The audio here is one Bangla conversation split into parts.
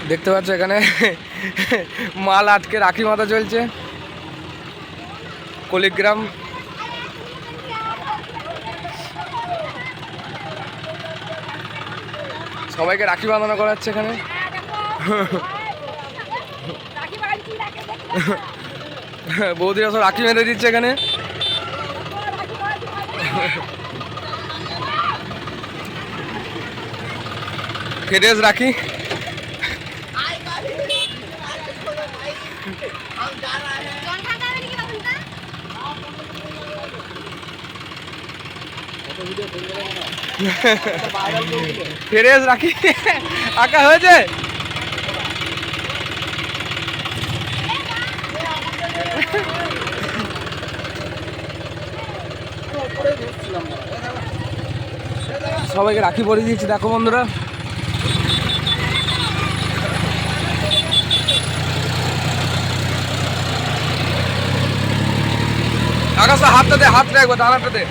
দেখতে পাচ্ছ এখানে মাল আটকে রাখি মাথা চলছে কলিগ্রাম। সবাইকে রাখি বাঁধানো করাচ্ছে এখানে। বৌদিরা সব রাখি বেঁধে দিচ্ছে এখানে। ফেরেজ রাখি। ফেরেজ রাখি আঁকা হয়েছে। সবাইকে রাখি পরিয়ে দিয়েছি দেখো বন্ধুরা। আকাশ হাতটা দে, হাতটা একবার ডানাটা দে।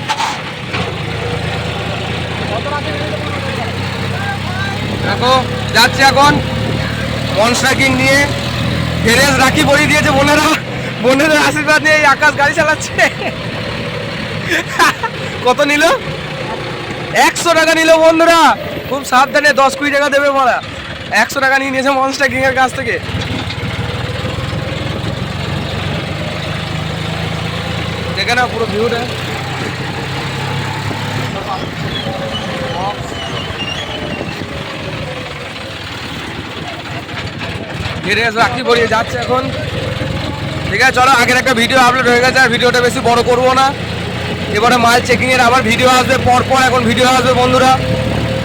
দেখো যাচ্ছে এখন মনস্টার কিং নিয়ে। ফেরেজ রাখি পরিয়ে দিয়েছে বোনেরা, বোনেদের আশীর্বাদ নিয়ে এই আকাশ গাড়ি চালাচ্ছে। কত নিল? 100 টাকা নিল বন্ধুরা। খুব সাবধানে, 10-20 টাকা দেবে মারা। 100 টাকা নিয়ে নিয়েছে মনস্টার কিং এর কাছ থেকে। দেখে না পুরো ভিউটা। ফেরেজ রাখি পরিয়ে যাচ্ছে এখন। ঠিক আছে চলো, আগের একটা ভিডিও আপলোড হয়ে গেছে, আর ভিডিওটা বেশি বড় করবো না। এবারে মাল চেকিংয়ের আবার ভিডিও আসবে, পরপর এখন ভিডিও আসবে বন্ধুরা।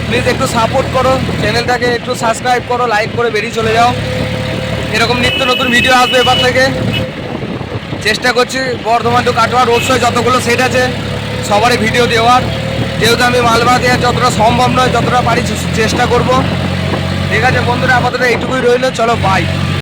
প্লিজ একটু সাপোর্ট করো, চ্যানেলটাকে একটু সাবস্ক্রাইব করো, লাইক করে বেরিয়ে চলে যাও। এরকম নিত্য নতুন ভিডিও আসবে এবার থেকে। চেষ্টা করছি Bardhaman to Katwa road show যতগুলো সেট আছে সবারই ভিডিও দেওয়ার। যেহেতু আমি মালবা দেওয়ার যতটা সম্ভব নয়, যতটা পারি চেষ্টা করব। ঠিক আছে বন্ধুরা, আপাতত এইটুকুই রইলো, চলো বাই।